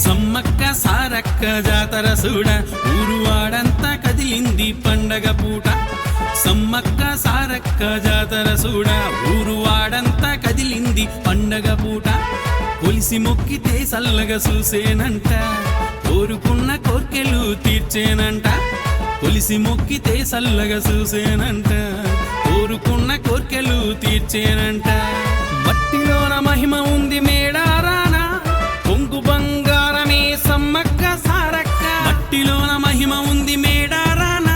సమ్మక్క సారక్క జాతర సూడ ఊరువాడంతా కదిలింది పండగ పూట. సమ్మక్క సారక్క జాతర సూడ ఊరువాడంతా కదిలింది పండగ పూట. కొలిసి మొక్కితే సల్లగా చూసేనంట, కోరుకున్న కోర్కెలు తీర్చేనంట. కొలిసి మొక్కితే సల్లగా చూసేనంట, కోరుకున్న కోర్కెలు తీర్చేనంట. మట్టిలోన మహిమ ఉంది మేడారాన, కొంగు బంగారమే సమ్మక్క సారక్క. మట్టిలోన మహిమ ఉంది మేడారాన,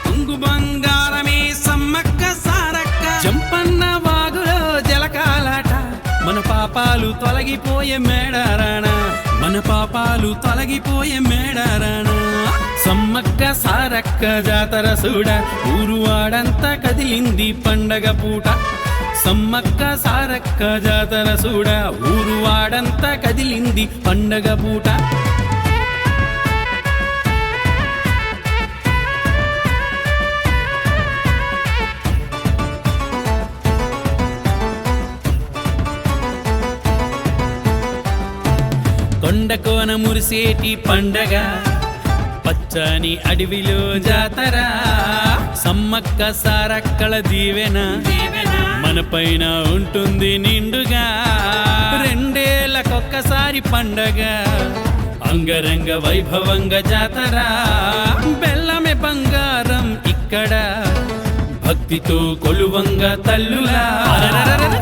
కొంగు బంగారమే సమ్మక్క సారక్క. జంపన్న వాగులో జలకాలాట, మన పాపాలు తొలగిపోయే మేడారాన, మన పాపాలు తొలగిపోయే మేడారాన. సమ్మక్క సారక్క జాతర సూడ ఊరువాడంతా కదిలింది పండగ పూట. సమ్మక్క సారక్క జాతర సూడ ఊరువాడంతా కదిలింది పండగ పూట. కొండకోన మురిసేటి పండగ, పచ్చని అడవిలో జాతర. సమ్మక్క సారక్కల దీవెన మన పైన ఉంటుంది నిండుగా. రెండేళ్లకొక్కసారి పండగ, అంగరంగ వైభవంగా జాతర. బెల్లమే బంగారం ఇక్కడ, భక్తితో కొలువంగా తల్లులా.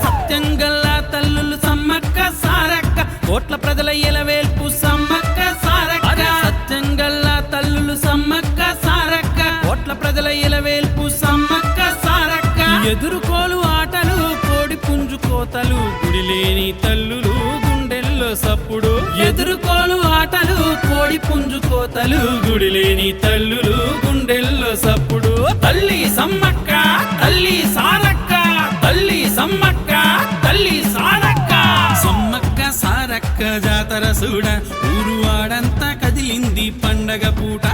సత్యంగల్లా తల్లులు సమ్మక్క సారక్క, కోట్ల ప్రజల ఎలవేల్పు సమ్మక్క సారక్క. సత్యంగల్లా తల్లులు సమ్మక్క సారక్క, కోట్ల ప్రజల ఎలవేల్పు సమ్మక్క సారక్క. ఎదురుకోలు ఆటలు, కోడి పుంజు కోతలు, గుడిలేని తల్లులు గుండెల్లో సప్పుడు. ఎదురుకోలు ఆటలు, కోడి పుంజు కోతలు, గుడిలేని తల్లులు గుండెల్లో సప్పుడు. తల్లి సమ్మక్క, తల్లి సారక్క, తల్లి సమ్మక్క, తల్లి సారక్క. సమ్మక్క సారక్క జాతర సూడ ఊరువాడంతా కదిలింది పండగ పూట.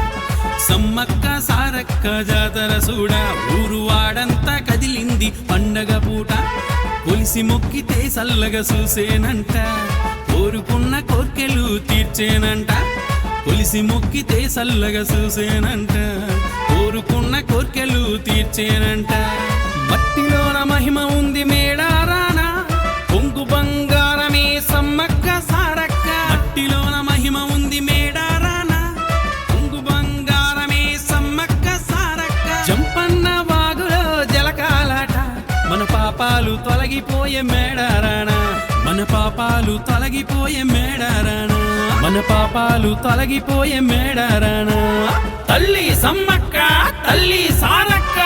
సమ్మక్క సారక్క జాతర సూడ ఊరువాడంతా కదిలింది పండగ పూట. కొలిసి మొక్కితే సల్లగా చూసేనంట, కోరుకున్న కోర్కెలు తీర్చేనంట. కొలిసి మొక్కితే సల్లగా చూసేనంట, కోరుకున్న కోర్కెలు తీర్చేనంట. మట్టిలోన మహిమ ఉంది మేడారాన, కొంగు బంగారమే సమ్మక్క సారక్క. మట్టిలోన మహిమ ఉంది మేడారాన, కొంగు బంగారమే సమ్మక్క సారక్క. జంపన్న వాగులో జలకాలాట, మన పాపాలు తొలగిపోయే మేడారాన, మన పాపాలు తొలగిపోయే మేడారాన, మన పాపాలు తొలగిపోయే మేడారాన. తల్లి సమ్మక్క, తల్లి సారక్క.